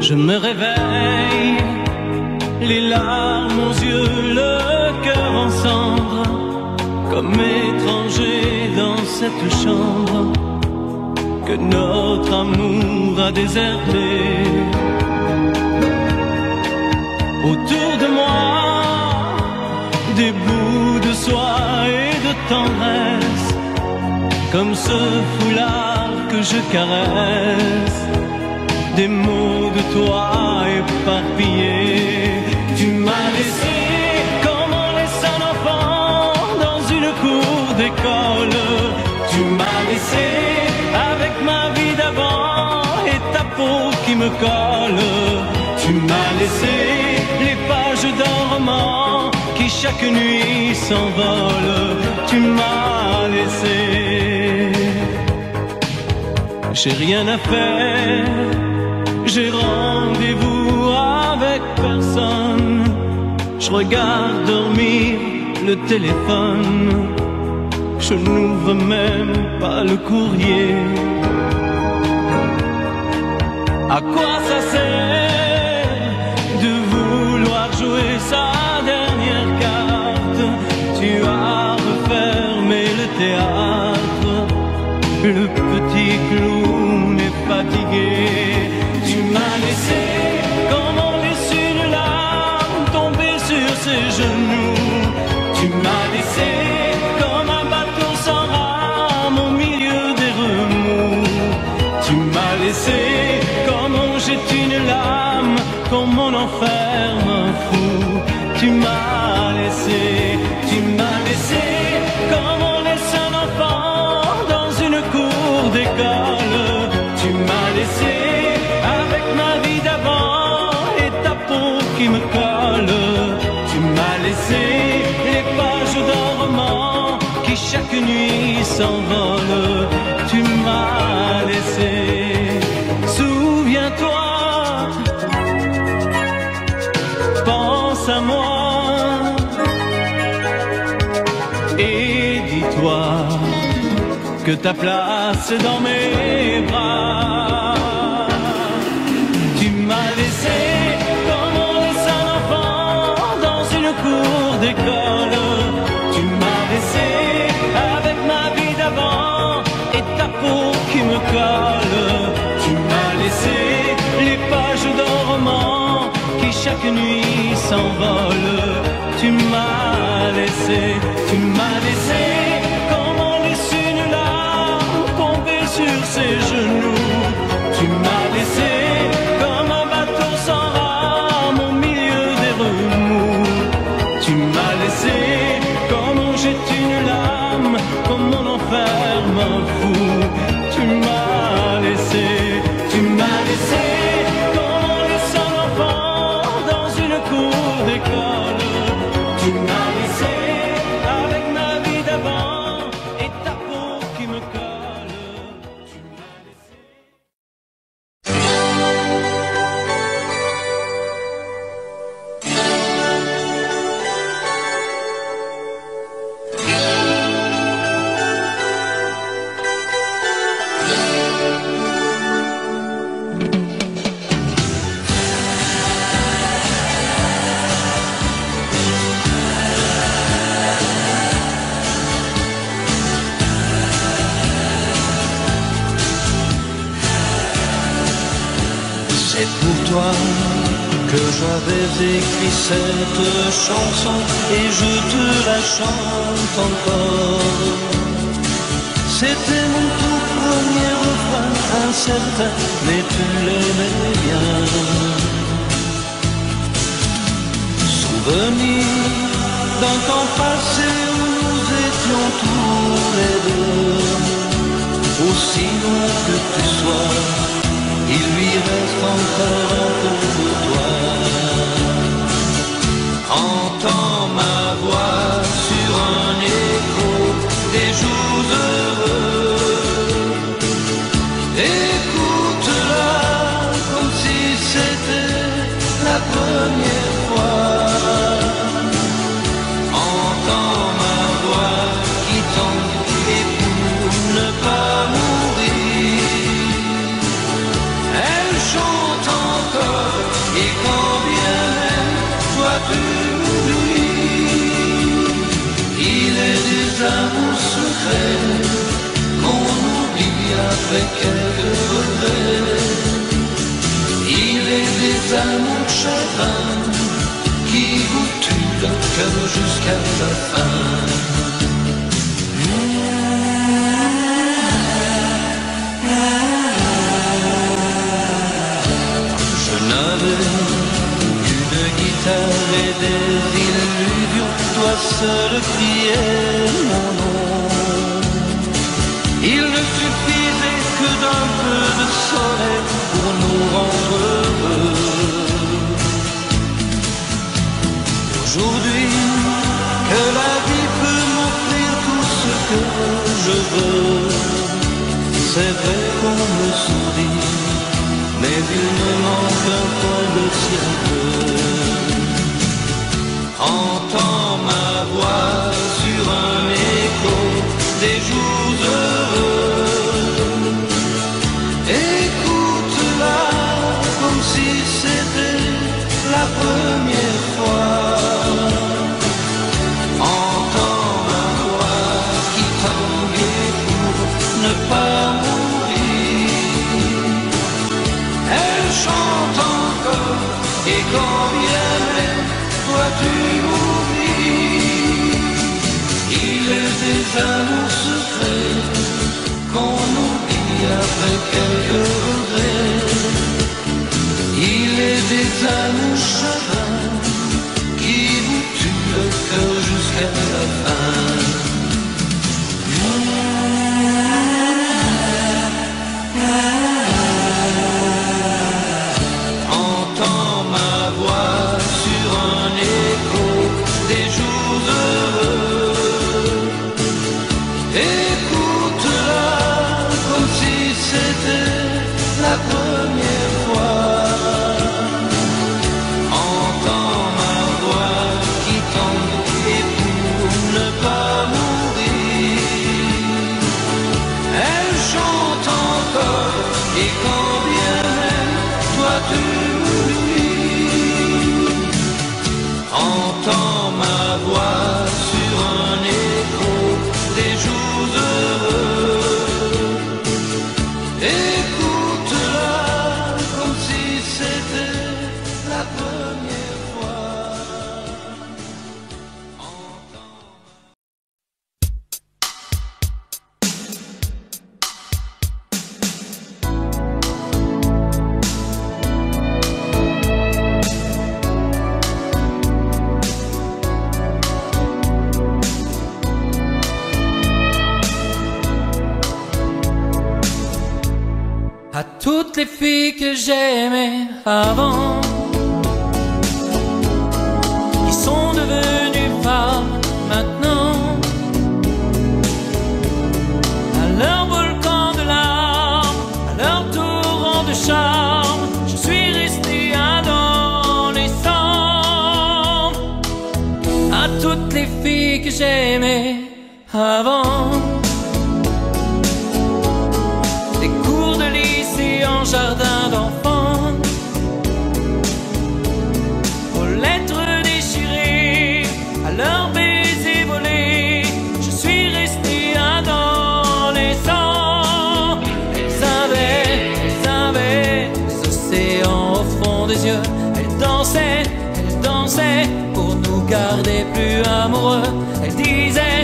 Je me réveille, les larmes aux yeux, le cœur en cendres, comme étranger dans cette chambre que notre amour a déserté. Autour de moi, des bouts de soie et de tendresse, comme ce foulard que je caresse. Des mots de toi éparpillés. Tu m'as laissé comme on laisse un enfant dans une cour d'école. Tu m'as laissé avec ma vie d'avant et ta peau qui me colle. Tu m'as laissé les pages d'un roman qui chaque nuit s'envolent. Tu m'as laissé. J'ai rien à faire, j'ai rendez-vous avec personne. Je regarde dormir le téléphone. Je n'ouvre même pas le courrier. À quoi ça sert de vouloir jouer sa dernière carte? Tu as refermé le théâtre. Le petit clown est fatigué. Tu m'as laissé comme on laisse une larme tomber sur ses genoux. Tu m'as laissé comme un bateau sans rame au milieu des remous. Tu m'as laissé comme on jette une lame, comme on enferme un fou. Tu m'as laissé comme on laisse un enfant dans une cour d'école. Tu m'as laissé avec ma vie d'avant et ta peau qui me colle. Tu m'as laissé les pages d'un roman qui chaque nuit s'envolent. Tu m'as laissé. Souviens-toi, pense à moi et dis-toi que ta place est dans mes bras. Tu m'as laissé comme on laisse un enfant dans une cour d'école. Tu m'as laissé avec ma vie d'avant et ta peau qui me colle. Tu m'as laissé les pages d'un roman qui chaque nuit s'envolent. Tu m'as laissé comme on laisse une larme tomber sur ses genoux. Tu m'as laissé comme un bateau sans rame au milieu des remous. Tu m'as laissé comme on jette une lame, comme on enferme un fou. Tu m'as laissé comme on laisse un enfant dans une cour d'école. Tu m'as laissé avec ma vie d'avant et ta peau qui me colle. Tu m'as laissé. C'est pour toi que j'avais écrit cette chanson et je te la chante encore. C'était mon tout premier refrain incertain, mais tu l'aimais bien. Souvenir d'un temps passé où nous étions tous les deux. Aussi loin que tu sois, il lui reste encore un peu de toi. Entends ma voix sur un écho des jours heureux. avec quelques regrets. Il est des amours de chagrin qui vous tuent le cœur jusqu'à la fin. Je n'avais qu'une guitare et des illusions, toi seul criais mon nom. Il ne suffisait que d'un peu de soleil pour nous rendre heureux. Aujourd'hui, que la vie peut m'offrir tout ce que je veux, c'est vrai qu'on me sourit, mais il ne manque un point de ciel bleu. Entends ma voix sur un écho des jours heureux. Écoute-la comme si c'était la première fois. Entends ma voix qui tanguait pour ne pas mourir. Elle chante encore et quand bien même toi tu m'oublies. Il est des amours secrets qu'on oublie après quelques regrets. Il est des amours chagrins qui vous tuent le cœur jusqu'à la fin. Entends ma voix sur un écho des jours heureux. Écoute-la comme si c'était la première fois. Entends ma voix qui tombe et pour ne pas mourir. Elle chante encore et quand bien même toi tu m'oublies. Entends ma voix sur un écho des jours heureux. Écoute-la comme si c'était la première fois. À toutes les filles que j'aimais avant, qui sont devenues femmes maintenant, à leur volcan de larmes, à leur torrent de charme, je suis resté adolescent. À toutes les filles que j'aimais avant, des cours de lycée en jardin d'enfants, aux lettres déchirées, à leurs baisers volés, je suis resté adolescent. Elles avaient des océans au fond des yeux. Elles dansaient pour nous garder plus amoureux. Elles disaient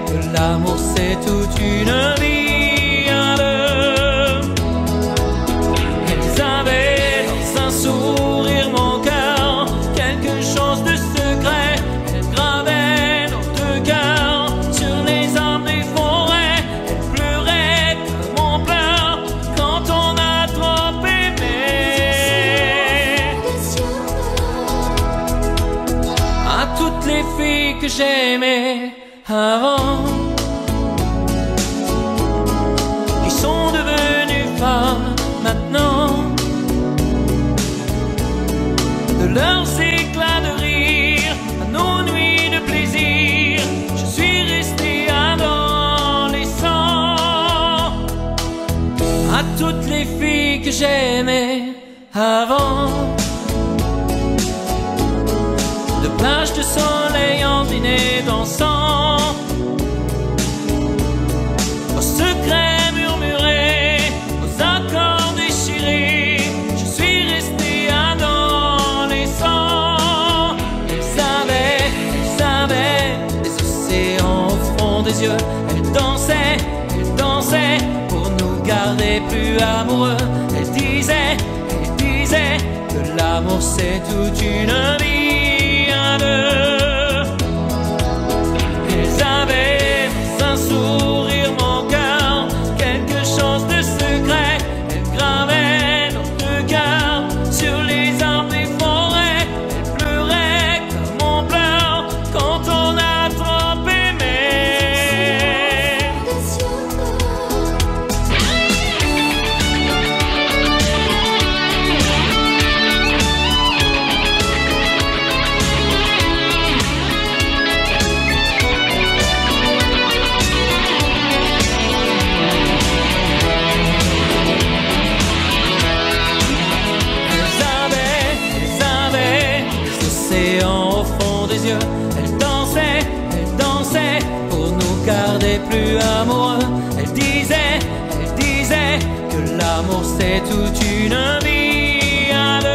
que l'amour c'est toute une vie à deux. Elles avaient dans un sourire mon cœur quelque chose de secret. Elles gravaient nos deux cœurs sur les arbres des forêts. Elles pleuraient comme on pleure quand on a trop aimé. À toutes les filles que j'aimais avant, qui sont devenues femmes maintenant, de leurs éclats de rire à nos nuits de plaisir, je suis resté adolescent. À toutes les filles que j'aimais avant, de plages de soleil en dîner dansant, au secret murmurant gardait plus amoureux. Elle disait que l'amour c'est toute une vie à deux. Elles avaient dans un sourire mon cœur quelque chose de secret. Elles gravaient notre cœur sur les arbres des forêts. Elles pleuraient comme on pleure quand on a trop aimé. Au fond des yeux, elle dansait pour nous garder plus amoureux. Elle disait que l'amour c'est toute une vie à deux.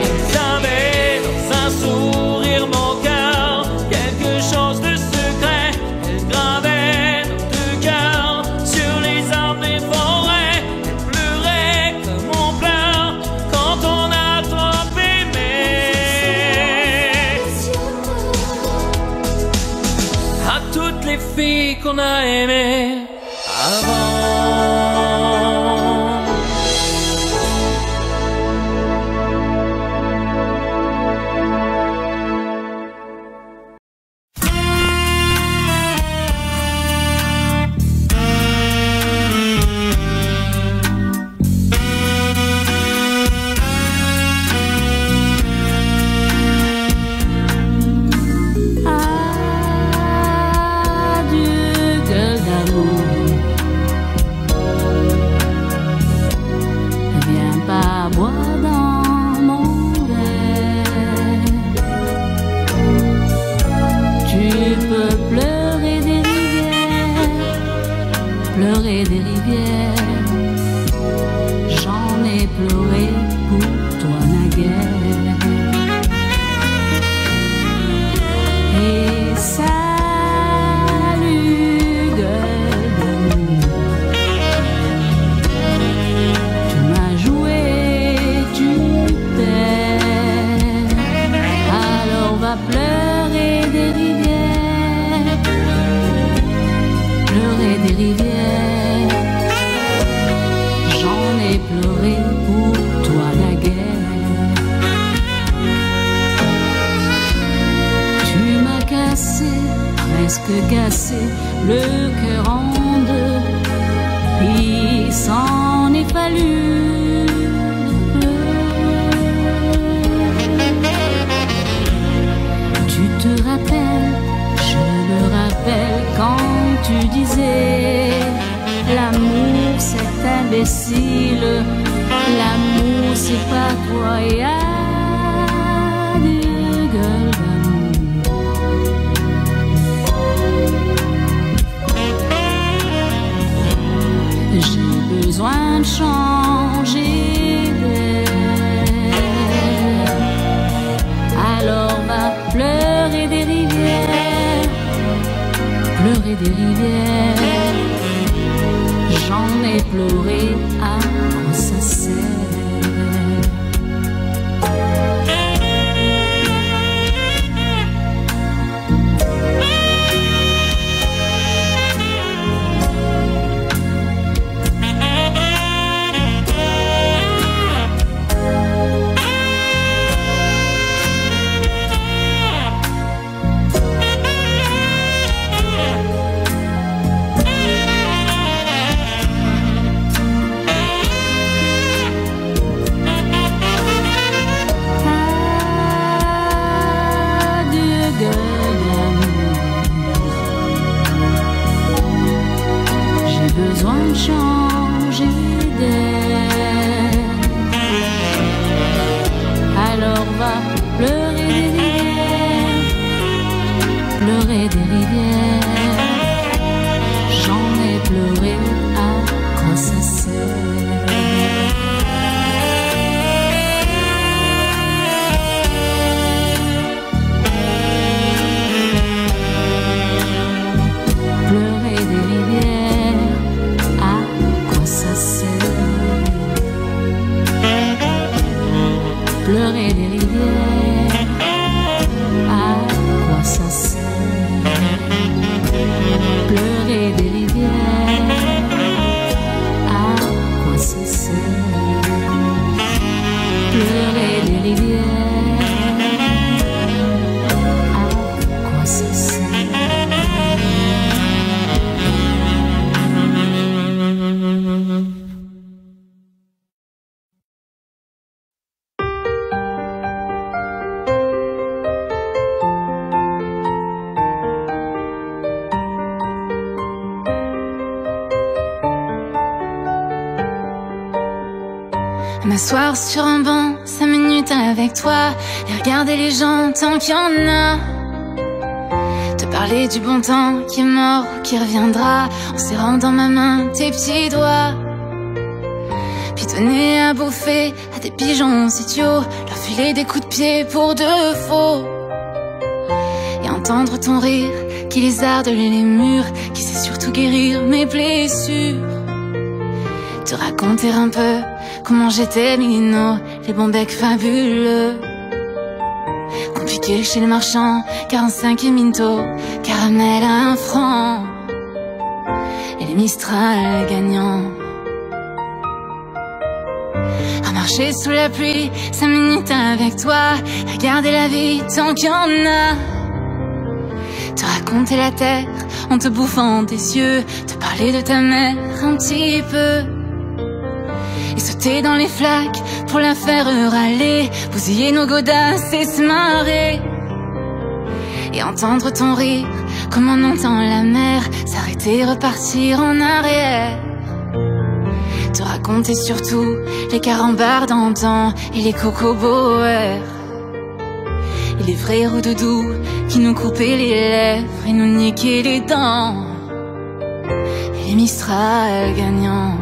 Elle avait dans un sourire mon cœur quelque chose de secret. Elle gravait notre cœur sur les arbres des forêts. Elle pleurait comme on pleure quand on a trop aimé. À toutes les filles qu'on a aimées avant. Pleurer des rivières, j'en ai pleuré pour toi naguère. Et salut gueule d'amour, tu m'as joué, tu perds, alors va pleurer des rivières, pleurer des rivières. Pleuré pour toi naguère. Tu m'as cassé, presque cassé le cœur en deux. Il s'en est fallu tu te rappelles, je me rappelle quand tu disais l'amour c'est imbécile, l'amour c'est pas toi, et adieu gueule d'amour. J'ai besoin de changer d'air, alors va pleurer des rivières, pleurer des rivières. J'en ai pleuré à quoi ça sert. Besoin de changer d'air, alors va pleurer des rivières, pleurer des rivières. J'en ai pleuré, à quoi ça sert? Pleurer des rivières, M'asseoir sur un banc, 5 minutes avec toi, et regarder les gens tant qu'il y en a. Te parler du bon temps qui est mort ou qui reviendra, en serrant dans ma main tes petits doigts. Puis donner à bouffer à des pigeons idiots, leur filer des coups de pied pour de faux. Et entendre ton rire qui lézarde les murs, qui sait surtout guérir mes blessures. Te raconter un peu comment j'étais Mino, les bons becs fabuleux. Compliqué chez les marchands, 45 et Minto, caramel à 1 franc. Et les Mistral gagnants. À marcher sous la pluie, 5 minutes avec toi, regarder la vie tant qu'il y en a. Te raconter la terre en te bouffant des yeux, te parler de ta mère un petit peu. Et sauter dans les flaques pour la faire râler, bousiller nos godasses et se marrer. Et entendre ton rire comme on entend la mer, s'arrêter, repartir en arrière. Te raconter surtout les carambars d'antan et les cocoboers. Et les vrais roux-doudous qui nous coupaient les lèvres et nous niquaient les dents. Et les Mistral gagnants.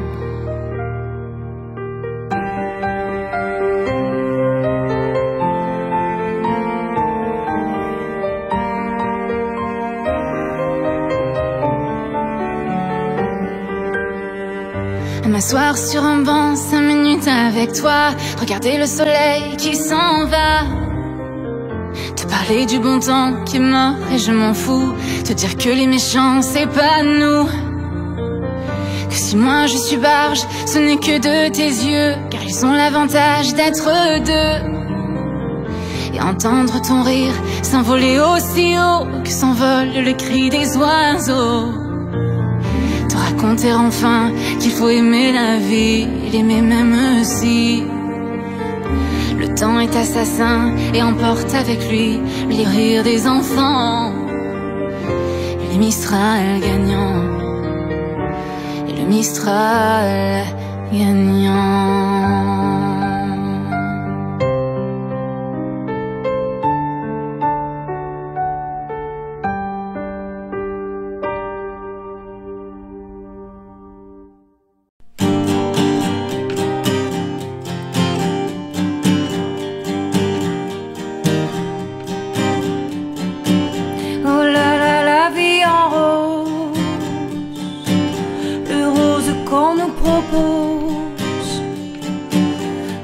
M'asseoir sur un banc, 5 minutes avec toi, regarder le soleil qui s'en va. Te parler du bon temps qui est mort et je m'en fous. Te dire que les méchants c'est pas nous. Que si moi je suis barge, ce n'est que de tes yeux, car ils ont l'avantage d'être deux. Et entendre ton rire s'envoler aussi haut que s'envole le cri des oiseaux. Raconter enfin qu'il faut aimer la vie, l'aimer même si le temps est assassin et emporte avec lui les rires des enfants. Et les Mistral gagnants. Et le Mistral gagnant.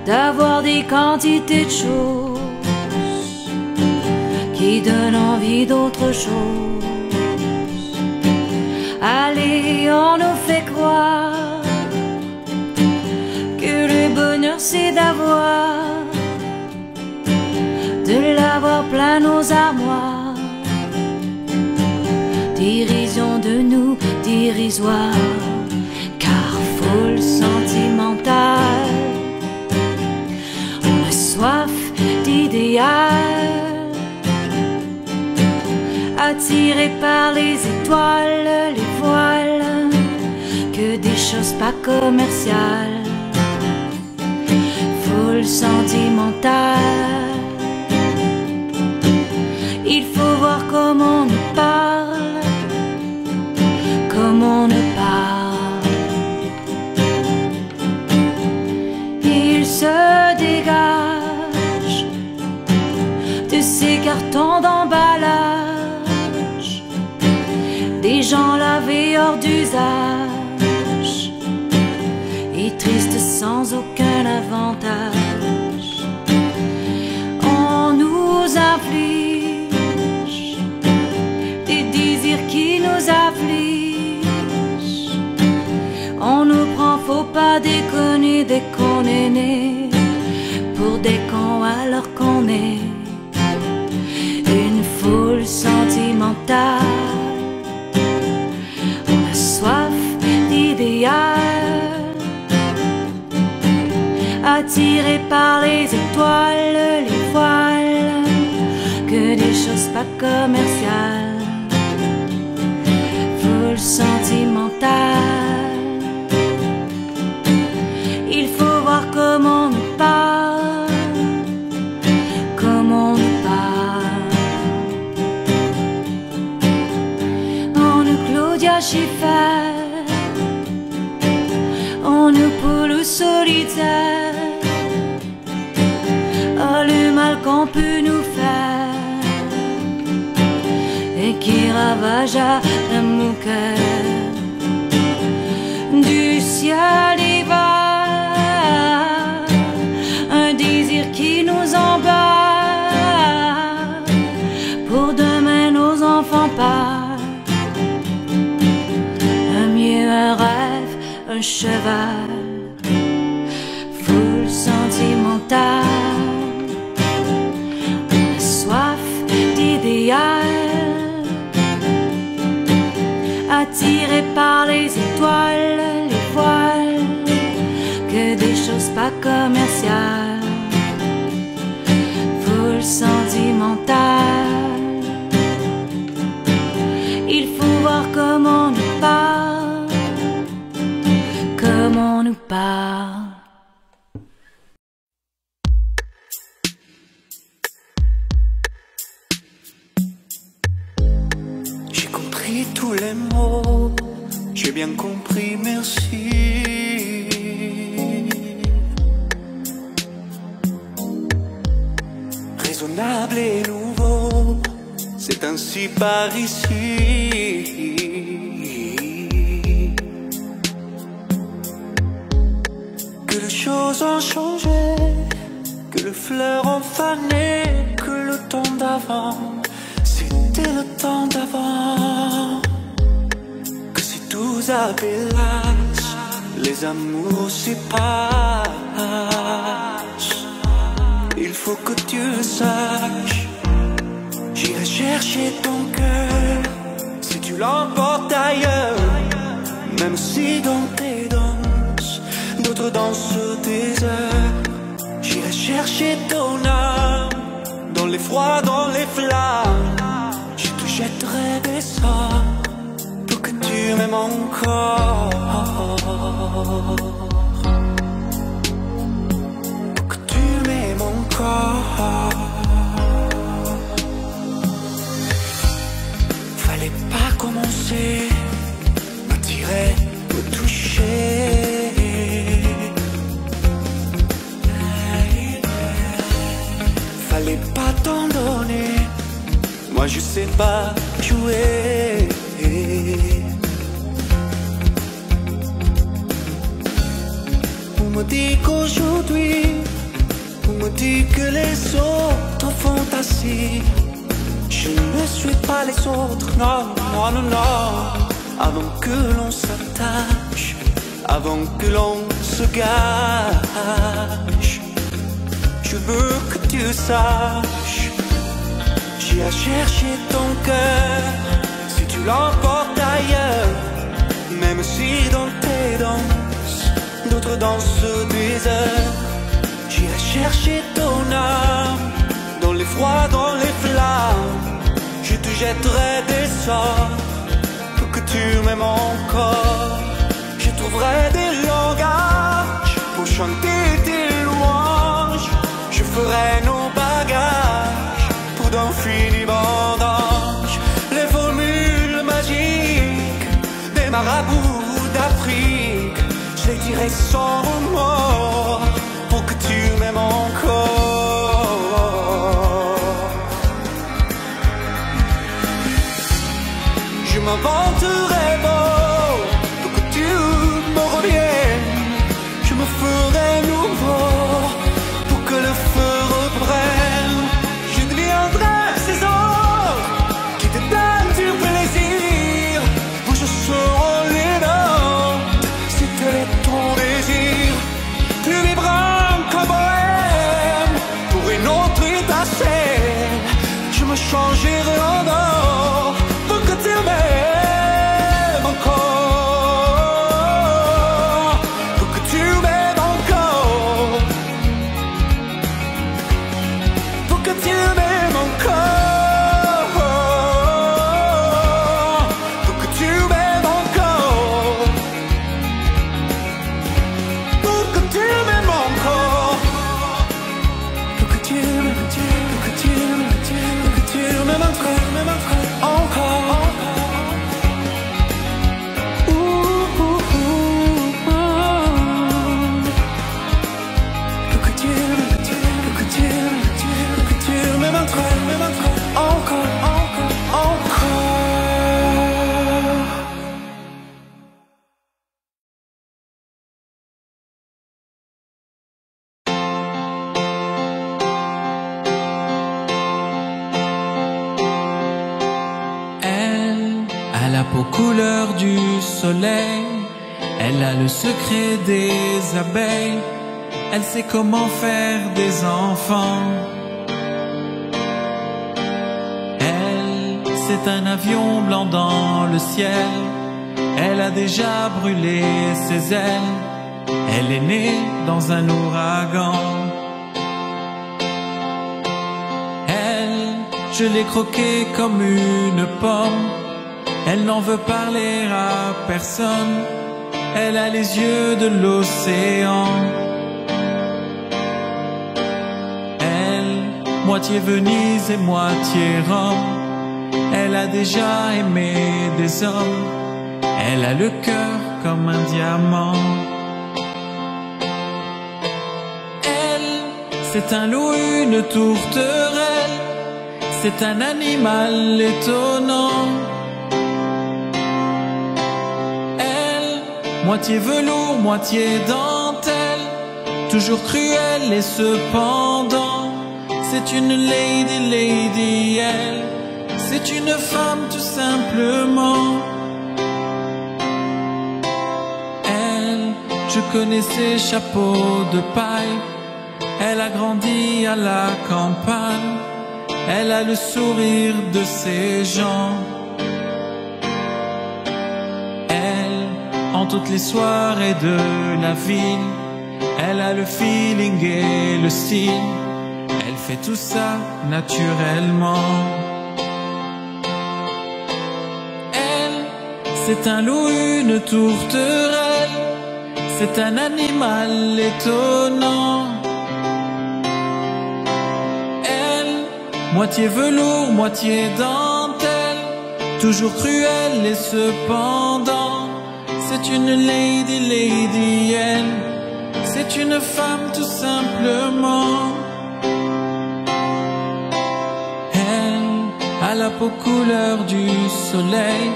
D'avoir des quantités de choses qui donnent envie d'autre chose. Allez, on nous fait croire que le bonheur c'est d'avoir, de l'avoir plein nos armoires. Dérision de nous, dérisoire, car foule sentimentale. On a soif d'idéal, attiré par les étoiles, les voiles, que des choses pas commerciales. Foule sentimentale, il faut voir comment on nous parle, comment on nous parle. Il se dégage de ces cartons d'emballage, des gens lavés hors d'usage et tristes sans aucun avantage. On nous inflige des désirs qui nous affligent. On nous prend, faut pas déconner dès qu'on est né, pour des cons alors qu'on est une foule sentimentale. On a soif d'idéal, attiré par les étoiles, les voiles, que des choses pas commerciales. Foule sentimentale, il faut voir comment tâcher faire. On nous poule solitaire. Oh, le mal qu'on peut nous faire et qui ravage à mon cœur. Du ciel y va un désir qui nous embarque. Pour demain nos enfants partent. Un mieux, un rêve, un cheval, foule sentimentale, soif d'idéal, attiré par les étoiles, les voiles, que des choses pas commerciales, foule sentimentale. Il faut voir comment on nous parle, comment on nous parle. J'ai compris tous les mots, j'ai bien compris, merci. Raisonnable et nouveau, c'est ainsi par ici. Que les choses ont changé, que les fleurs ont fané, que le temps d'avant, c'était le temps d'avant. Que si tous appellent, les amours s'épargnent. Il faut que tu le saches. J'irai chercher ton cœur si tu l'emportes ailleurs. Même si dans tes danses, d'autres dansent des heures. J'irai chercher ton âme dans les froids, dans les flammes. Je te jetterai des sorts pour que tu m'aimes encore. Pour que tu m'aimes encore. Fallait pas commencer, m'attirer, me toucher. Fallait pas t'en donner, moi je sais pas jouer. On me dit qu'aujourd'hui, on me dit que les autres font ainsi. Je ne suis pas les autres, non, non, non, non. Avant que l'on s'attache, avant que l'on se gâche, je veux que tu saches. J'ai à chercher ton cœur si tu l'emportes ailleurs. Même si dans tes danses, d'autres dansent des heures. J'irai chercher ton âme dans les froids, dans les flammes. Je te jetterai des sorts pour que tu m'aimes encore. Je trouverai des langages pour chanter tes louanges. Je ferai nos bagages pour d'infinis bandages. Les formules magiques des marabouts d'Afrique, je les dirai sans remords pour que tu m'aimes encore. Je m'inventerai beau pour que tu me reviennes. Je me ferai nouveau pour que le feu reprenne. Je deviendrai ces autres qui te donnent du plaisir. Où je serai les notes si tel est ton désir. Plus vibrant qu'un bohème pour une autre étincelle. Je me changerai en or pour que tu m'aimes. couleurs du soleil. Elle a le secret des abeilles. Elle sait comment faire des enfants. Elle, c'est un avion blanc dans le ciel. Elle a déjà brûlé ses ailes. Elle est née dans un ouragan. Elle, je l'ai croquée comme une pomme. Elle n'en veut parler à personne. Elle a les yeux de l'océan. Elle, moitié Venise et moitié Rome. Elle a déjà aimé des hommes. Elle a le cœur comme un diamant. Elle, c'est un loup, une tourterelle. C'est un animal étonnant. Elle, moitié velours, moitié dentelle. Toujours cruelle et cependant. C'est une lady, elle. C'est une femme tout simplement. Je connais ses chapeaux de paille. Elle a grandi à la campagne. Elle a le sourire de ses gens. Elle, en toutes les soirées de la ville, elle a le feeling et le style. Elle fait tout ça naturellement. Elle, c'est un loup, une tourterelle. C'est un animal étonnant. Elle, moitié velours, moitié dentelle. Toujours cruelle et cependant. C'est une lady, elle. C'est une femme tout simplement. Elle a la peau couleur du soleil.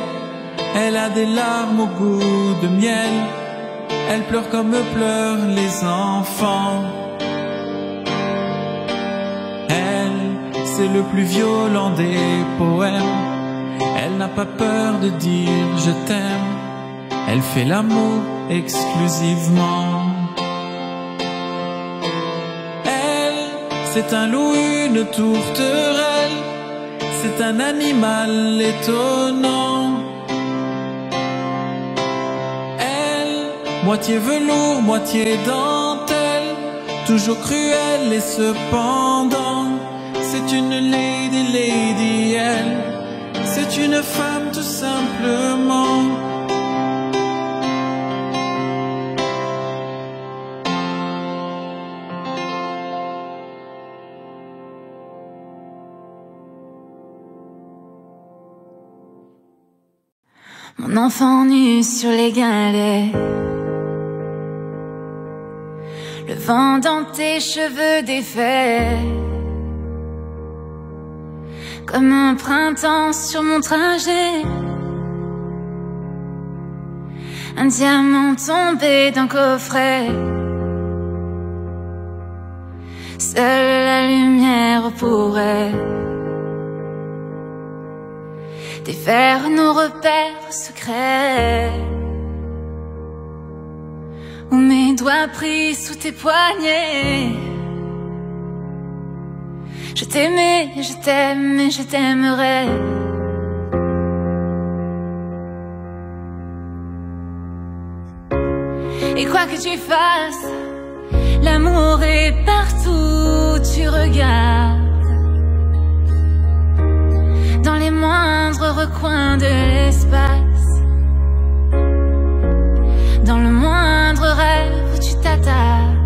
Elle a des larmes au goût de miel. Elle pleure comme pleurent les enfants. Elle, c'est le plus violent des poèmes. Elle n'a pas peur de dire je t'aime. Elle fait l'amour exclusivement. Elle, c'est un loup, une tourterelle. C'est un animal étonnant. Moitié velours, moitié dentelle. Toujours cruelle et cependant. C'est une lady, elle. C'est une femme tout simplement. Mon enfant nu sur les galets. Le vent dans tes cheveux défaits. Comme un printemps sur mon trajet. Un diamant tombé d'un coffret. Seule la lumière pourrait défaire nos repères secrets. Où mes doigts pris sous tes poignets. Je t'aimais, je t'aime et je t'aimerai. Et quoi que tu fasses, l'amour est partout où tu regardes. Dans les moindres recoins de l'espace. Dans le moindre rêve où tu t'attardes.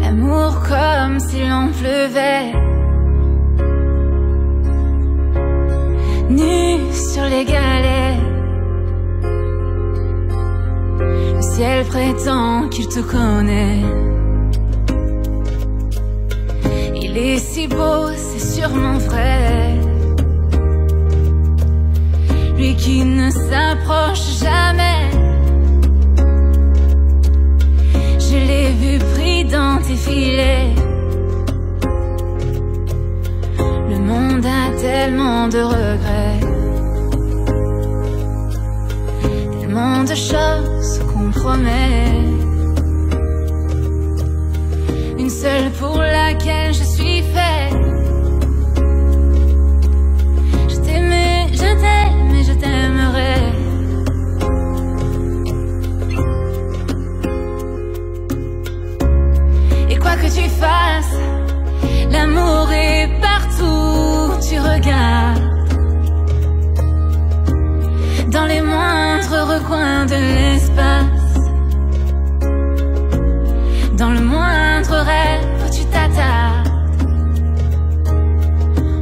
L'amour comme si l'on pleuvait. Nu sur les galets. Le ciel prétend qu'il te connaît. Il est si beau, c'est sûrement vrai. Lui qui ne s'approche jamais. Je l'ai vu pris dans tes filets. Le monde a tellement de regrets. tant de choses qu'on promet. Une seule pour laquelle je suis faite. Je t'aimais, je t'aime et je t'aimerai. Et quoi que tu fasses, l'amour est partout où tu regardes. Dans les moindres recoins de l'espace, dans le moindre rêve où tu t'attardes,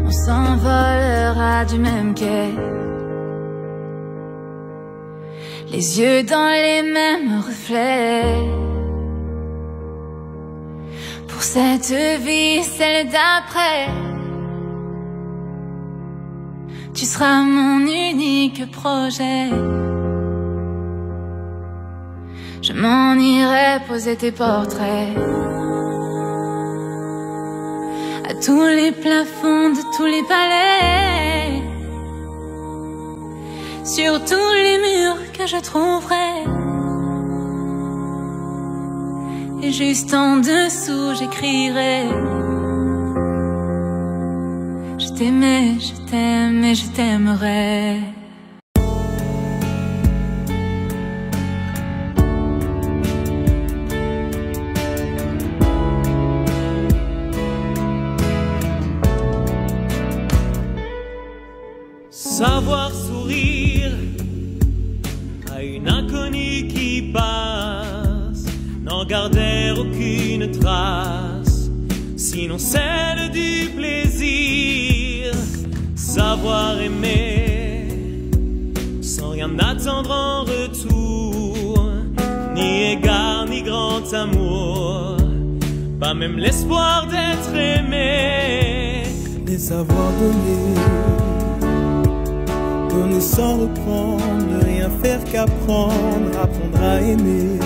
on s'envolera du même quai, les yeux dans les mêmes reflets. Pour cette vie, celle d'après, tu seras mon unique projet. Je m'en irai poser tes portraits à tous les plafonds de tous les palais, sur tous les murs que je trouverai. Et juste en dessous j'écrirai: je t'aimais, je t'aime et je t'aimerai. Savoir sourire à une inconnue qui passe, n'en garder aucune trace, sinon celle du plaisir. Savoir aimer sans rien attendre en retour, ni égard ni grand amour, pas même l'espoir d'être aimé. Et savoir donner, donner sans reprendre, ne rien faire qu'apprendre, apprendre à aimer.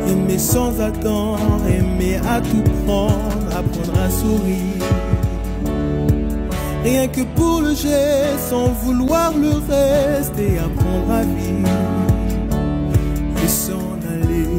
Aimer sans attendre, aimer à tout prendre, apprendre à sourire. Rien que pour le geste, sans vouloir le reste, et apprendre à vivre et s'en aller.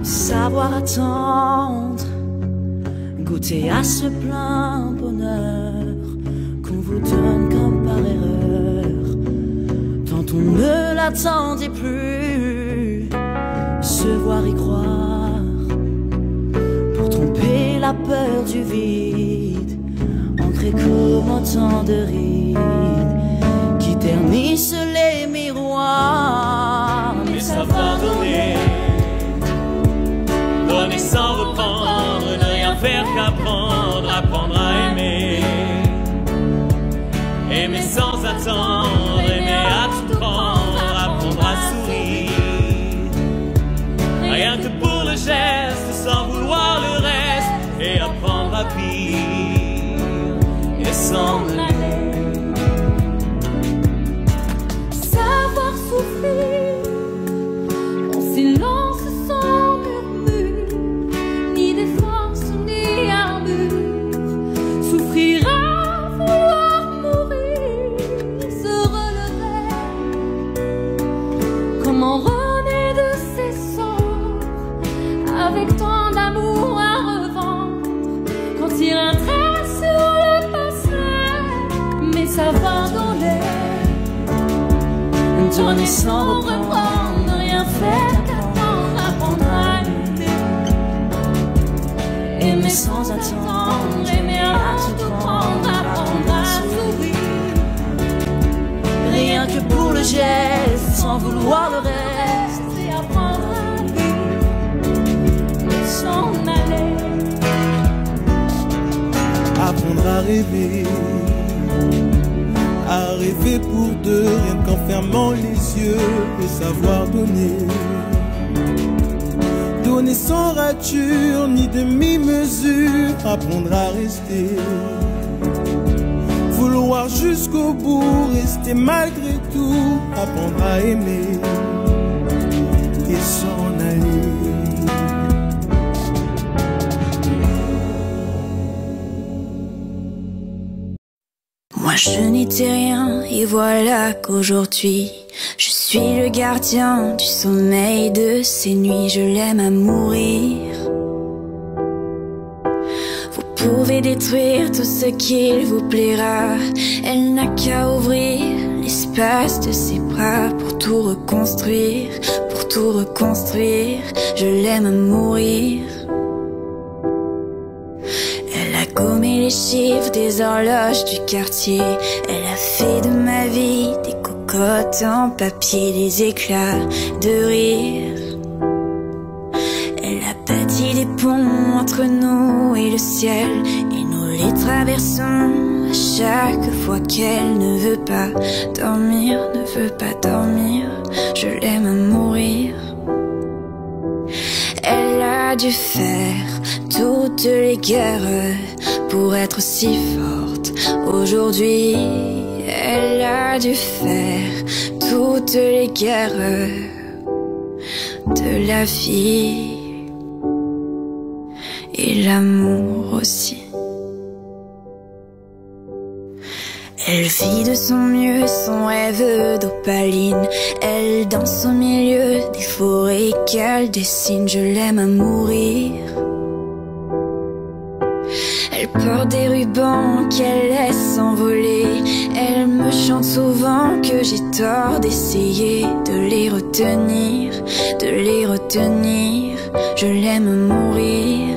Savoir attendre, goûter à ce plein bonheur qu'on vous donne comme par erreur, tant on ne l'attendait plus. Se voir y croire, pour tromper la peur du vide, ancré comme autant de rides qui ternissent les miroirs. Mais savoir donner, donner sans reprendre, ne rien faire qu'apprendre, apprendre à aimer. Aimer sans attendre, aimer à tout prendre, apprendre à sourire. Rien que pour le geste, sans vouloir le reste, et apprendre à vivre et s'en aller. Savoir souffrir en silence sans murmure, ni défense ni armure. Souffrir à vouloir mourir, se relever comme en renaît de ses cendres, avec tant d'amour à revendre. Quand il a un trait sur le passé, mais savoir donner, donner sans reprendre, ne rien faire qu'attendre, apprendre à aimer. Aimer sans attendre, aimer à tout prendre, apprendre à sourire. Rien que pour le geste, sans vouloir le reste, Et apprendre à vivre et s'en aller. Apprendre à rêver pour deux, rien qu'en fermant les yeux, et savoir donner. Donner sans rature ni demi-mesure, apprendre à rester. vouloir jusqu'au bout, rester malgré tout, apprendre à aimer et s'en aller. Moi je n'étais rien et voilà qu'aujourd'hui je suis le gardien du sommeil de ces nuits. Je l'aime à mourir. Vous pouvez détruire tout ce qu'il vous plaira, elle n'a qu'à ouvrir l'espace de ses bras pour tout reconstruire, pour tout reconstruire. Je l'aime à mourir. Elle a gommé les chiffres des horloges du quartier. Elle a fait de ma vie des cocottes en papier, des éclats de rire. Elle a bâti des ponts entre nous et le ciel, et nous les traversons à chaque fois qu'elle ne veut pas dormir, ne veut pas dormir. Je l'aime à mourir. Elle a dû faire toutes les guerres pour être si forte aujourd'hui. Elle a dû faire toutes les guerres de la vie et l'amour aussi. Elle vit de son mieux son rêve d'opaline. Elle danse au milieu des forêts qu'elle dessine. Je l'aime à mourir. Elle porte des rubans qu'elle laisse s'envoler. Elle me chante souvent que j'ai tort d'essayer de les retenir, de les retenir. Je l'aime à mourir.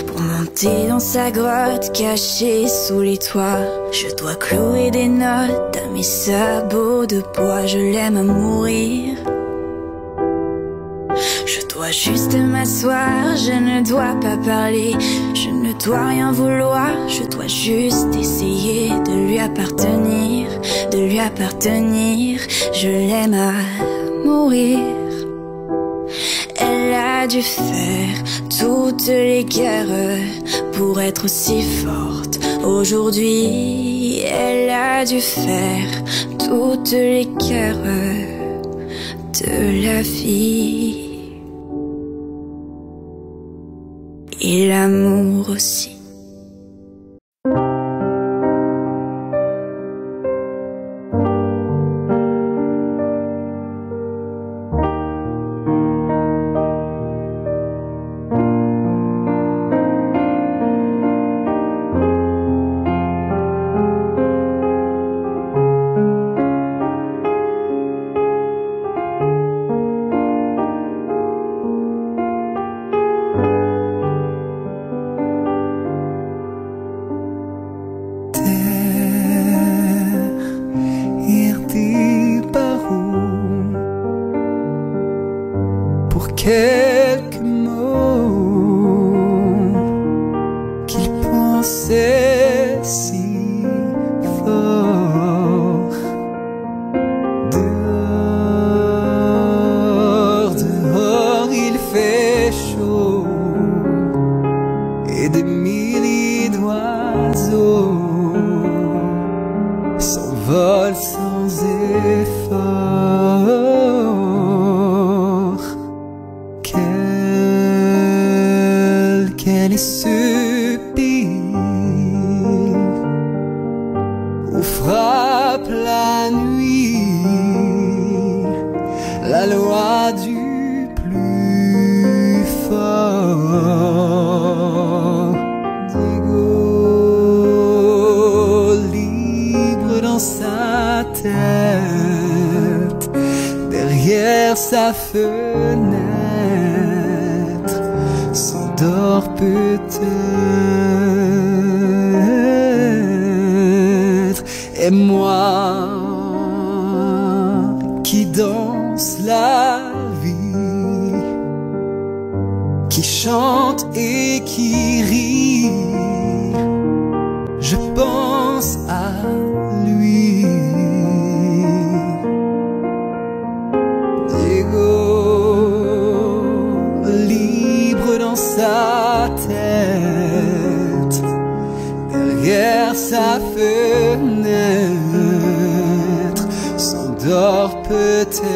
Pour monter dans sa grotte cachée sous les toits, je dois clouer des notes à mes sabots de bois. Je l'aime à mourir. Je dois juste m'asseoir, je ne dois pas parler, je ne dois rien vouloir, je dois juste essayer de lui appartenir, de lui appartenir. Je l'aime à mourir. Elle a dû faire toutes les guerres pour être si forte aujourd'hui. Elle a dû faire toutes les guerres de la vie et l'amour aussi. Quelques mots qu'il pensait si fort. Dehors, dehors il fait chaud et des milliers d'oiseaux s'envolent sans effort. Quel est ce pays où frappe la nuit la loi du plus fort? Diego, libre dans sa tête, derrière sa fenêtre, s'endort peut-être. Et moi qui danse la vie, qui chante et qui rit, je pense à lui. Sa tête derrière fenêtre s'endort peut-être.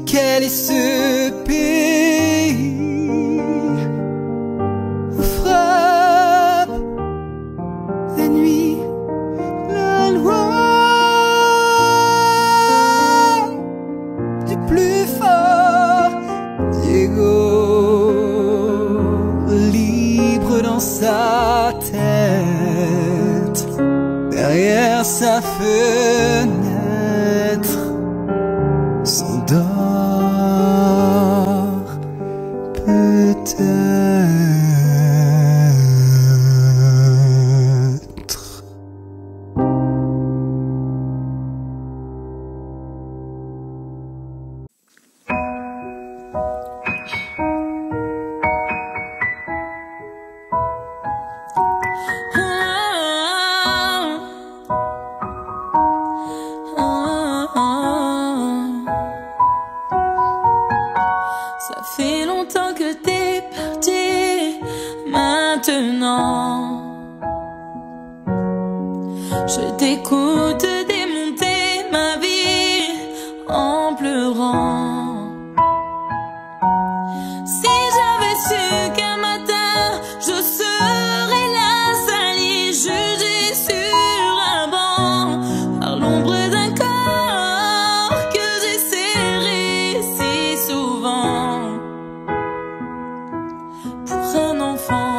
Quel est ce pays où frappe la nuit la loi du plus fort, Diego, libre dans sa tête, derrière sa fenêtre, s'endort peut-être. Ça fait longtemps que t'es parti, maintenant je t'écoute démonter ma vie en pleurant. Si j'avais su qu'un matin je serais là, salie, jugée sur un banc par l'ombre d'un corps que j'ai serré si souvent pour un enfant.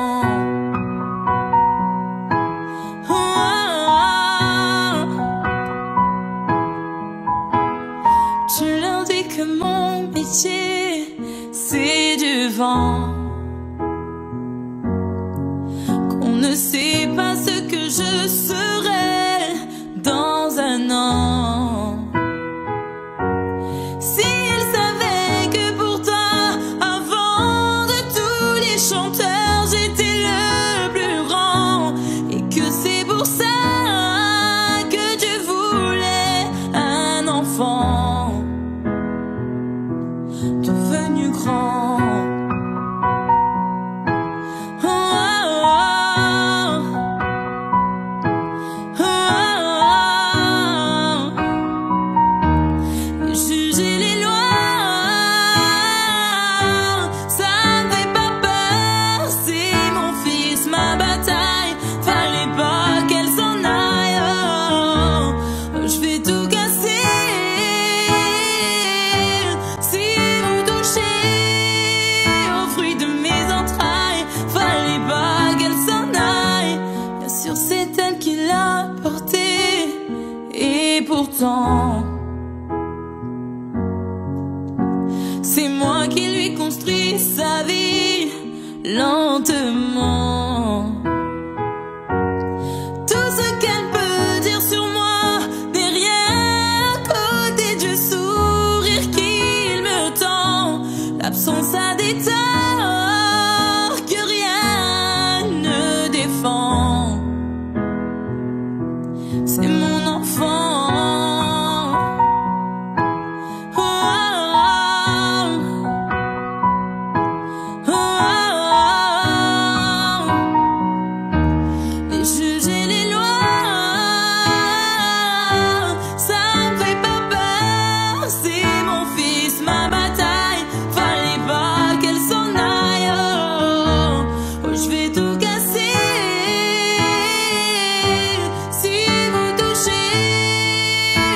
Tu leur dis que mon métier c'est du vent, qu'on ne sait pas ce que je serai dans un an. S'ils savaient que pour toi, avant de tous les chanteurs, j'étais le plus grand, et que c'est pour ça que Dieu voulait un enfant devenu grand. Oh, oh, oh, oh, oh. Juger les lois, ça me fait pas peur. C'est mon fils, ma bataille, fallait pas qu'elle s'en aille. Oh, je vais tout casser. Si vous touchez au fruit de mes entrailles, fallait pas qu'elle s'en aille. Bien sûr c'est elle qui l'a porté, et pourtant c'est moi qui lui construis sa vie lentement. Tout ce qu'elle peut dire sur moi n'est rien à côté du sourire qu'il me tend. L'absence a des torts que rien ne défend. C'est mon enfant. Oh, oh, oh, oh. Les juges et les lois, ça me fait pas peur. C'est mon fils, ma bataille, fallait pas qu'elle s'en aille. Oh, oh, je vais tout casser. Si vous touchez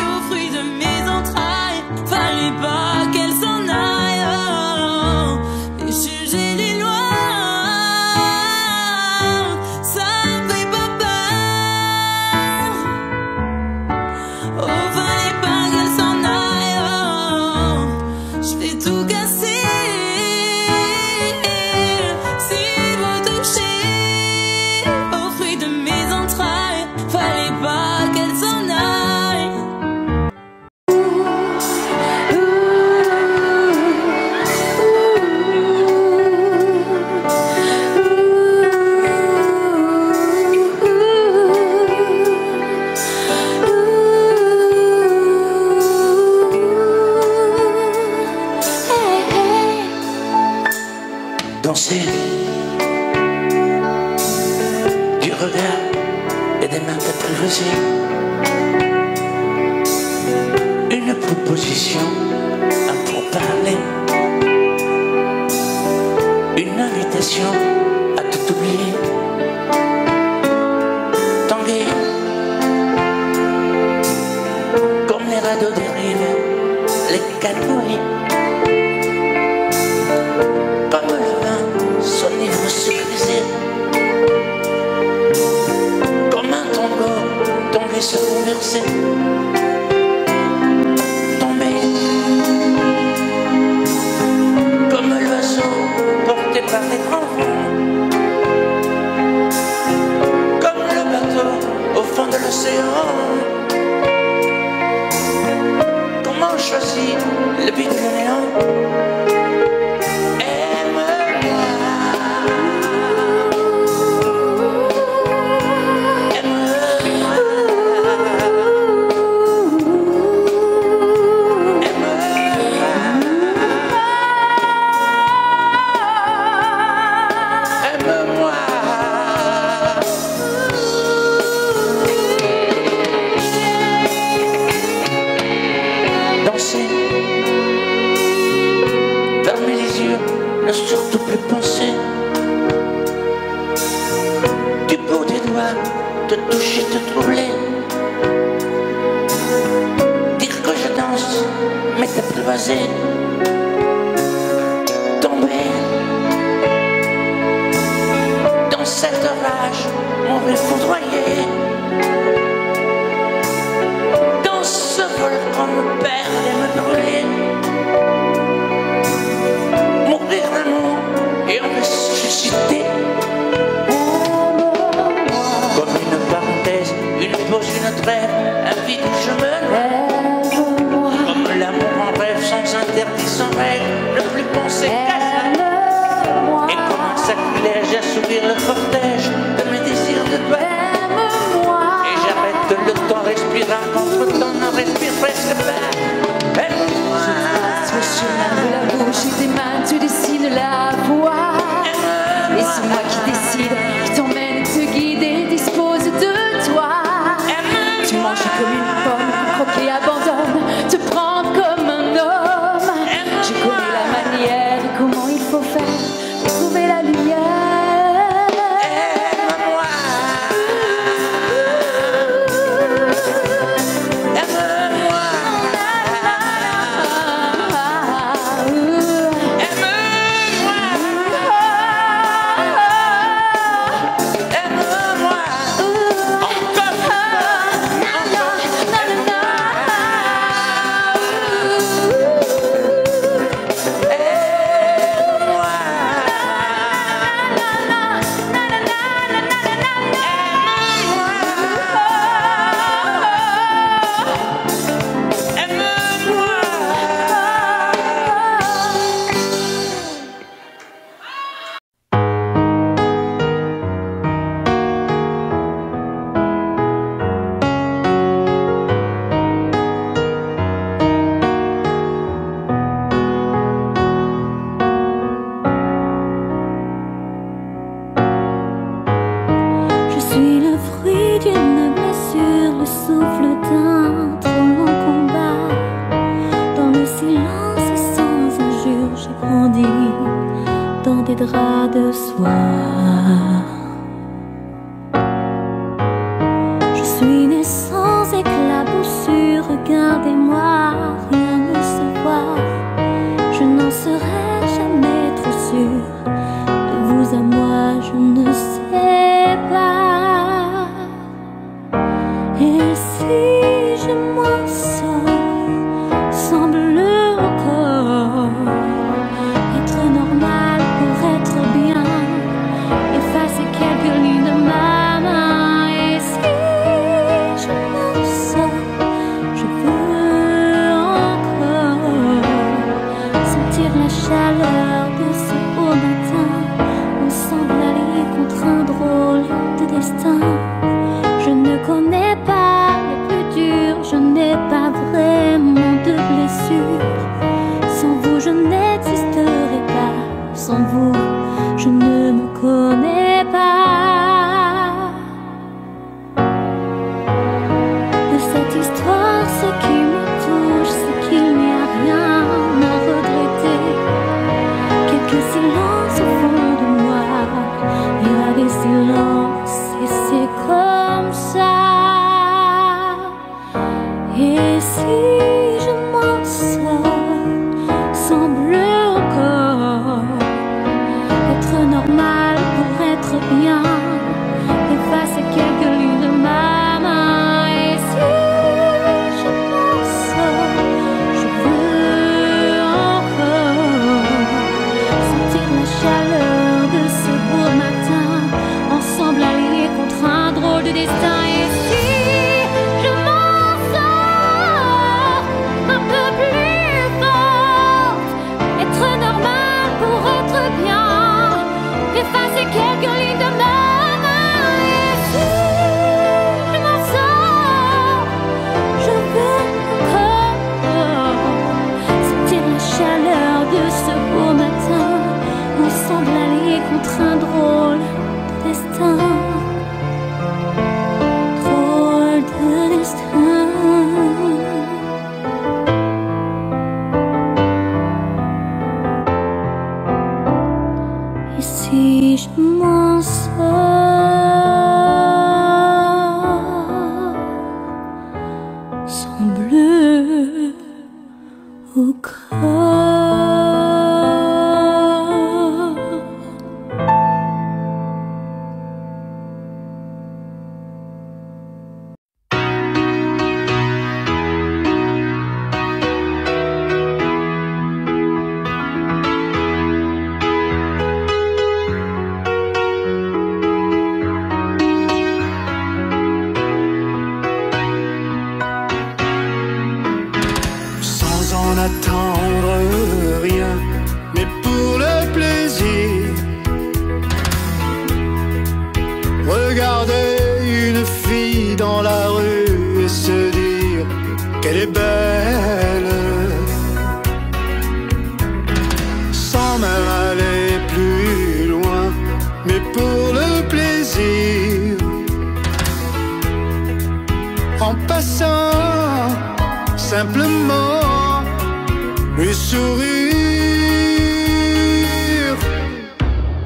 au fruit de mes entrailles, fallait pas qu'elle s'en aille. Oh, les juges et les lois, ça me fait pas peur. Oh, fallait pas qu'elle s'en aille. Oh, je vais tout casser. Si vous touchez au fruit de mes entrailles, fallait pas qu'elle s'en aille. danser du regard et des mains apprivoisées. Une proposition, un pourparler, une invitation à tout oublier. Tanguer comme les radeaux des rives, les canoës. Comme le vin, son livre sécurisé. Comme un tango, tanguer se renverser. Tomber comme l'oiseau porté par les grands vents. Comme le bateau au fond de l'océan. Comment on choisit le but de néant? Fermer les yeux, ne surtout plus penser. Du bout des doigts, te toucher, te troubler. Dire que je danse, mais t'apprivoiser. Tomber dans cette rage, mourir foudroyé. Dans ce volcan me perdre et me brûler. Mourir d'amour et en ressusciter. Comme une parenthèse, une pause, une trêve, un vide où je me lève. Comme l'amour en rêve, sans interdit, sans règle, ne plus penser qu'à ça. Et comme un sacrilège, assouvir le cortège de mes désirs de toi. Et j'arrête le temps respirant qu'entre-temps n'en respire presque pas. Aime-moi. Sur la bouche et tes mains, tu dessines la voie. Et c'est moi qui décide, qui t'emmène, te guide et dispose de toi. Tu manges comme une pomme, croquer, abandonne, te prends comme un homme. Je connais la manière et comment il faut faire pour trouver la lumière. Draps de soie. Je suis née sans éclaboussure, regardez-moi, rien ne savoir. Je n'en serai jamais trop sûre, de vous à moi je ne sais pas. Et si je m'en sors, semble encore être normal pour être bien, effacer je ne me connais pas. De cette histoire, ce qui me touche, c'est qu'il n'y a rien à regretter. Quelques silences au fond de moi, il y a des silences et c'est comme ça. Et si je m'en sors sans bleu au corps, être normal pour être bien, effacer quelques lignes de ma main. Et si je m'en sors, je veux encore sentir la chaleur de ce beau matin, ensemble alliés contre un drôle de destin. Et si je m'en sors un peu plus forte, être normal pour être bien, effacer quelques lignes de ma main. Et si je m'en sors, je veux encore sentir la chaleur de ce beau matin, ensemble alliés contre un drôle de destin. Drôle de destin. Et si je m'en sors sans bleu au corps. Sans en attendre rien, mais pour le plaisir. Regarder une fille dans la rue et se dire qu'elle est belle, sans même aller plus loin, mais pour le plaisir. En passant, simplement lui sourire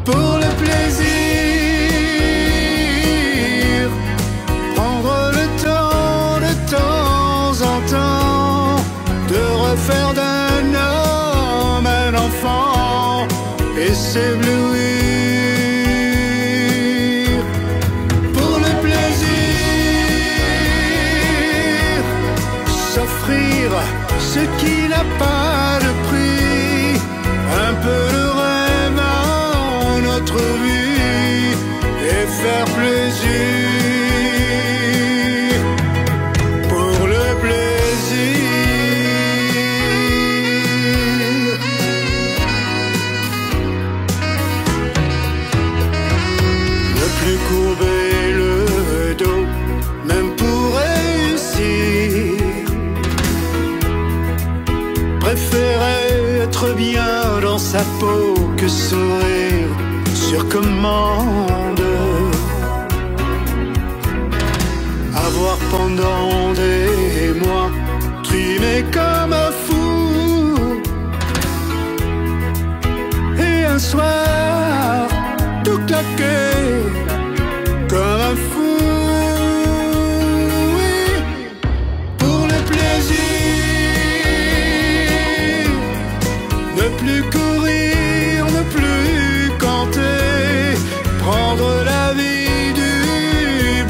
pour le plaisir. Prendre le temps de temps en temps de refaire d'un homme un enfant et s'éblouir pour le plaisir. S'offrir ce qui n'a pas de prix, un peu de rêve en notre vie et faire plaisir pour le plaisir. Ne plus courber le dos, même pour réussir. Préférer être bien dans sa peau que sourire sur commande. Avoir pendant des mois trimé comme un fou, et un soir tout claqué comme un fou. Oui, pour le plaisir. Ne plus courir, ne plus canter, prendre la vie du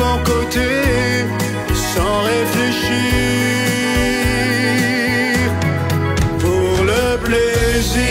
bon côté, sans réfléchir, pour le plaisir.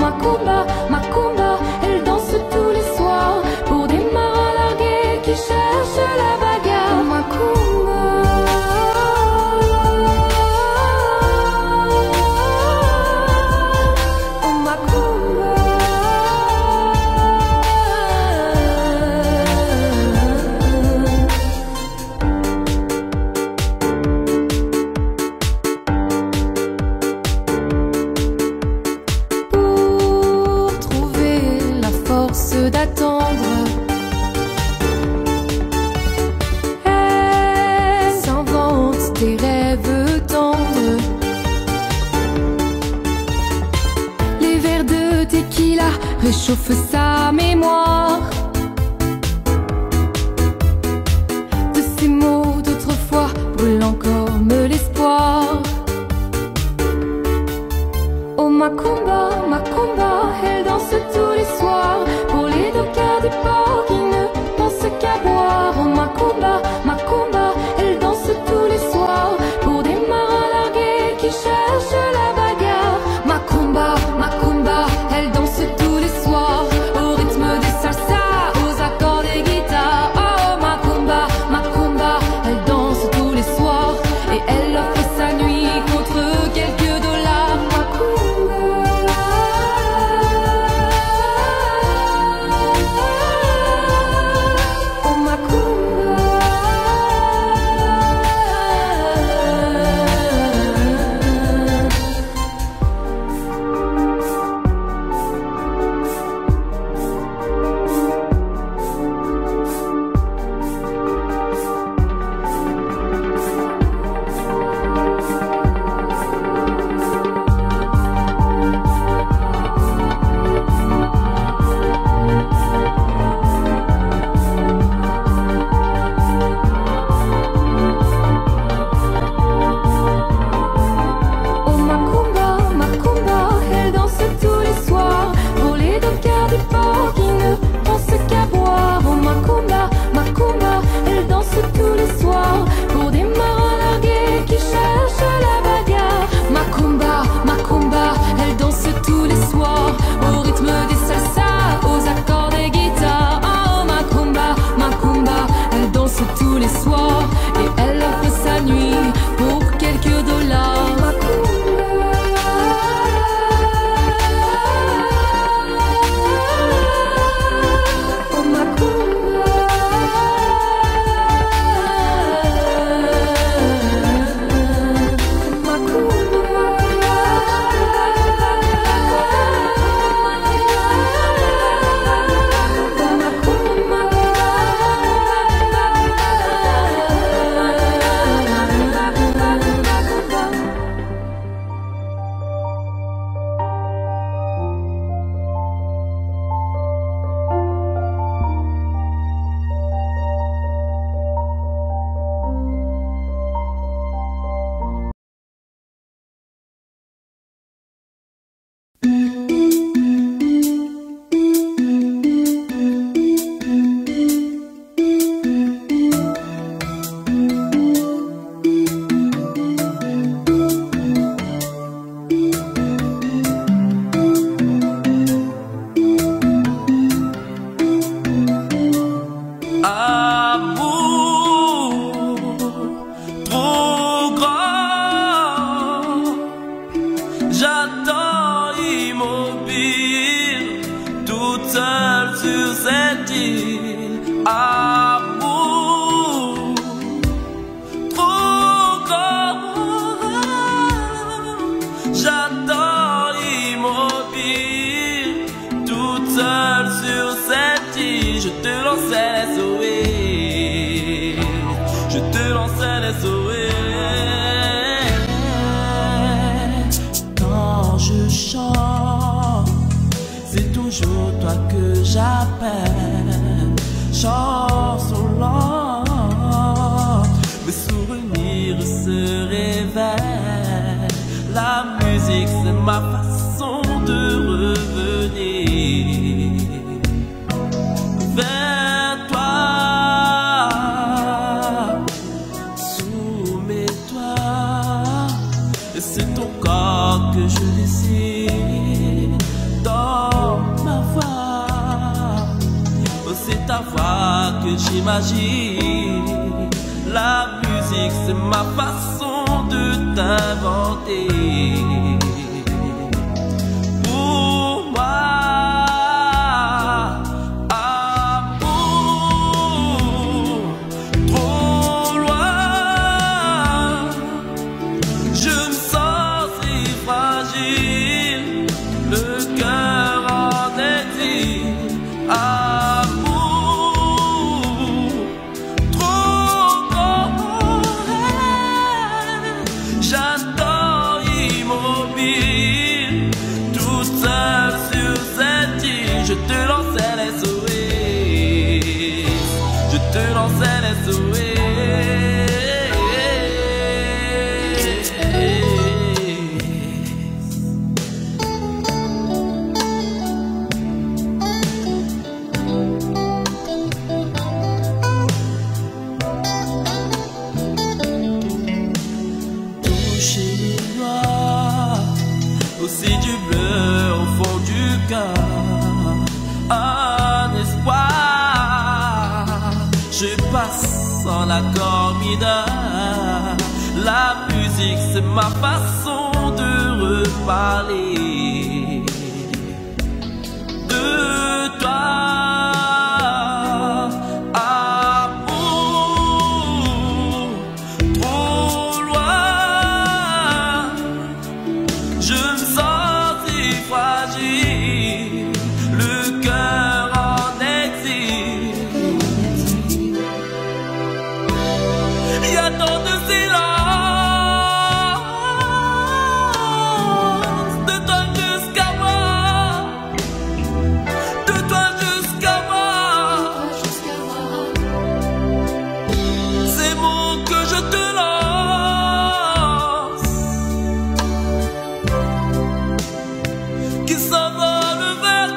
Macumba, Macumba, elle danse tous les soirs pour des marins largués qui cherchent la bagarre. Macumba. D'attendre, elle s'invente des rêves tendres. Les verres de tequila réchauffent sa mémoire de ces mots d'autrefois brûlant comme l'espoir. Oh Macumba, Macumba, elle danse tous les soirs pour les dockers du port qui ne pensent qu'à boire. Oh Macumba, Macumba, elle danse tous les soirs pour des marins largués qui cherchent la bagarre. Macumba, Macumba, elle danse tous les soirs au rythme des salsas, aux accords des guitares. Oh Macumba, Macumba, elle danse tous les soirs et elle offre sa nuit contre quelques dollars. Macumba. Quand je chante, c'est toujours toi que j'appelle. Chanson lente, mes souvenirs se réveillent. La musique c'est ma façon de revenir vers toi. Sous mes toits, c'est ton corps que je désire. Dans que j'imagine. La musique c'est ma façon de t'inventer. Pour moi, amour, trop loin. Je me sens si fragile, le cœur en exil. Amour, trop grand. J'attends immobile, toute seule sur cette île. Je te lançais les SOS, je te lançais les SOS. Toucher les doigts, aussi du bleu au fond du cœur, un espoir. Je passe en accord mineur. La musique c'est ma façon de reparler de toi. Amour, trop loin. Je me sens si fragile, le cœur en exil. Il y a tant de silence, de toi jusqu'à moi, de toi jusqu'à moi. Ces mots que je te lance, qui s'envolent vers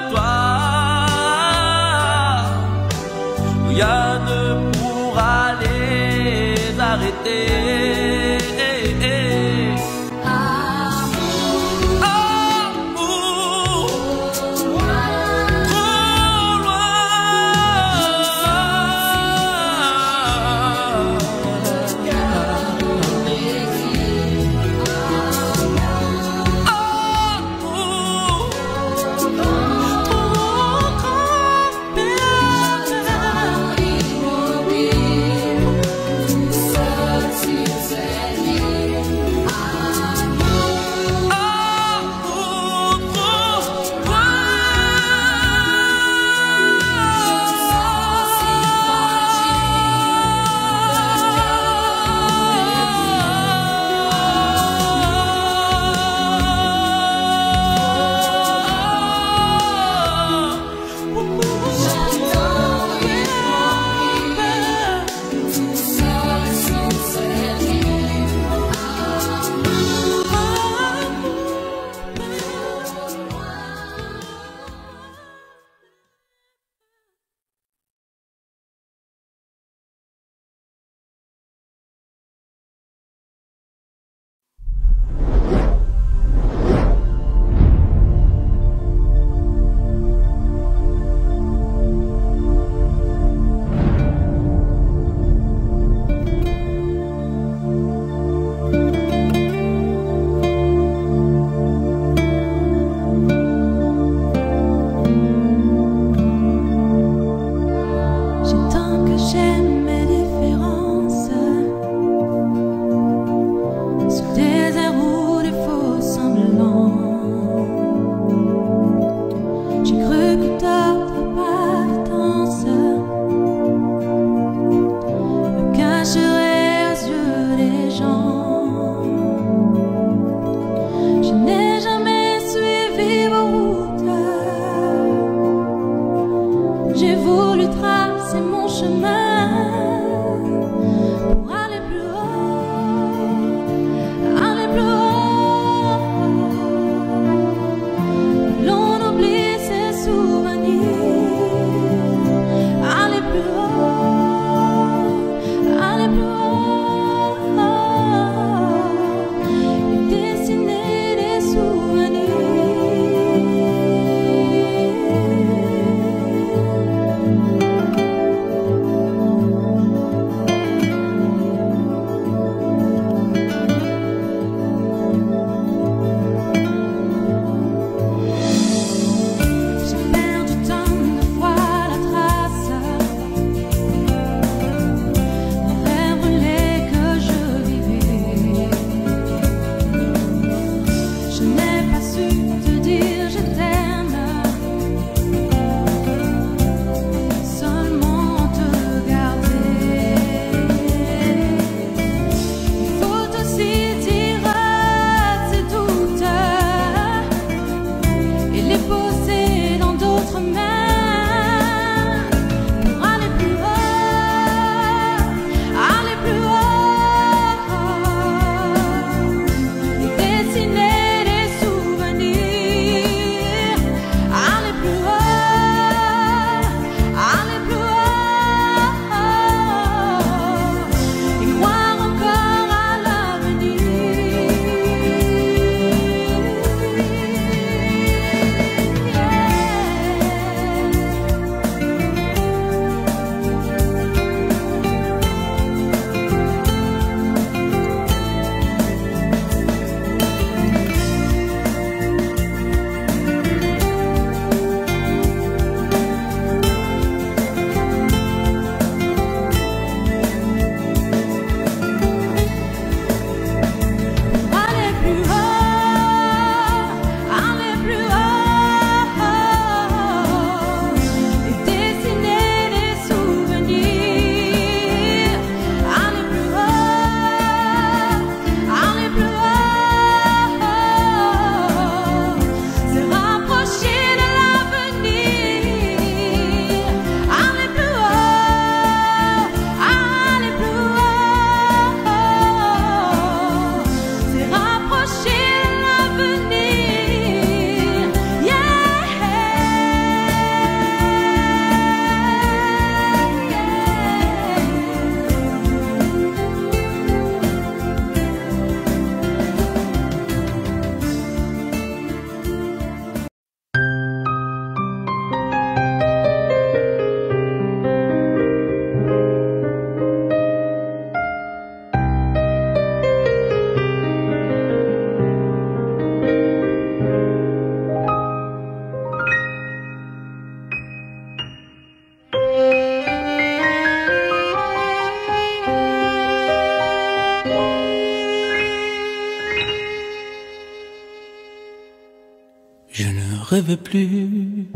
rêve plus,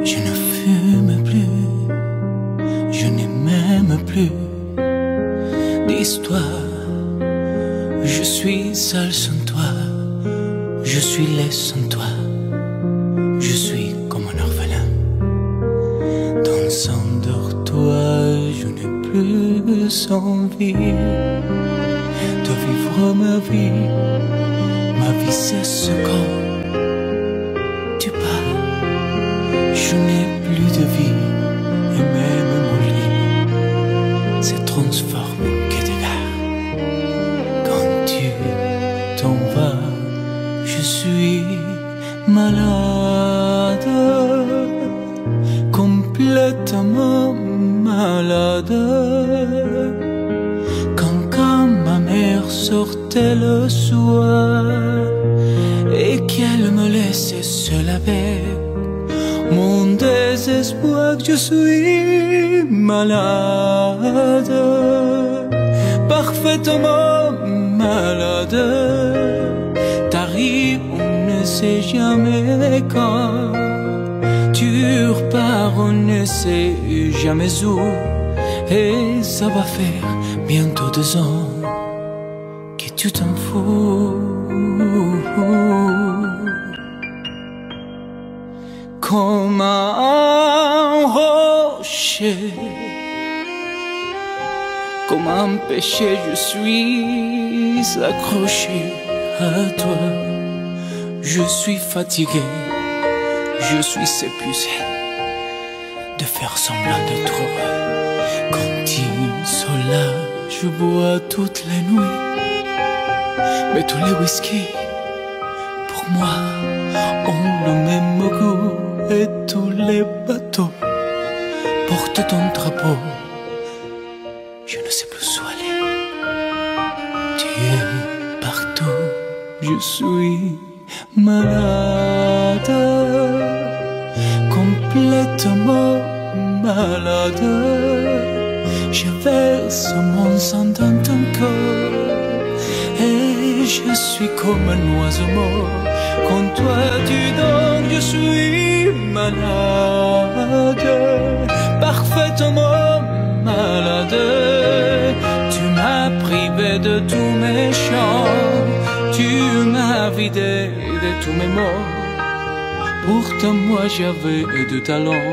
je ne fume plus, je n'ai même plus d'histoire. Je suis seul sans toi, je suis laid sans toi, je suis comme un orphelin dans un dortoir. Je n'ai plus envie de vivre ma vie. Ma vie cesse quand tu pars. Je n'ai plus de vie et même mon lit se transforme en quai de gare. Quand tu t'en vas, je suis malade, complètement malade. Quand ma mère sortait le soir et qu'elle me laissait seule avec mon désespoir, je suis malade, parfaitement malade. T'arrives, on ne sait jamais quand. Tu repars, on ne sait jamais où. Et ça va faire bientôt 2 ans que tu t'en fous. Comme un rocher, comme un péché, je suis accroché à toi. Je suis fatigué, je suis épuisé de faire semblant d'être heureux. Quand tu es là, je bois toutes les nuits, mais tous les whisky, pour moi, ont le même goût. Et tous les bateaux portent ton drapeau. Je ne sais plus où aller. Tu es partout. Je suis malade, complètement malade. Je verse mon sang dans ton corps et je suis comme un oiseau mort. Quand toi tu dors, je suis malade, parfaitement malade. Tu m'as privé de tous mes chants, tu m'as vidé de tous mes mots. Pourtant moi j'avais de talent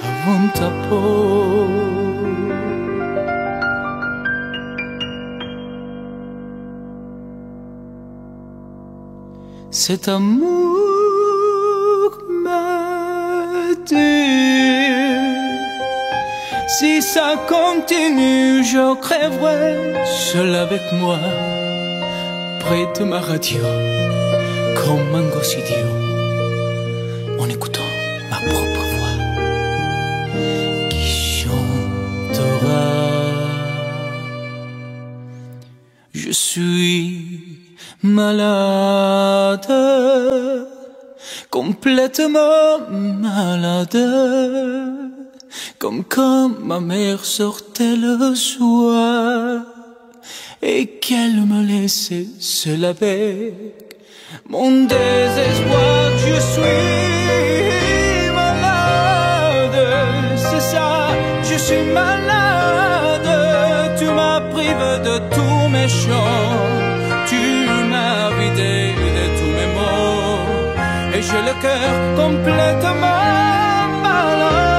avant ta peau. Cet amour me tue. Si ça continue, je crèverai seul avec moi, près de ma radio, comme un gosse idiot, en écoutant ma propre voix qui chantera. Je suis malade, complètement malade, comme quand ma mère sortait le soir et qu'elle me laissait seule avec mon désespoir. Je suis malade, c'est ça, je suis malade. Tu m'as privé de tous mes chants, tu m'as vidé de tous mes mots, et j'ai le cœur complètement malade.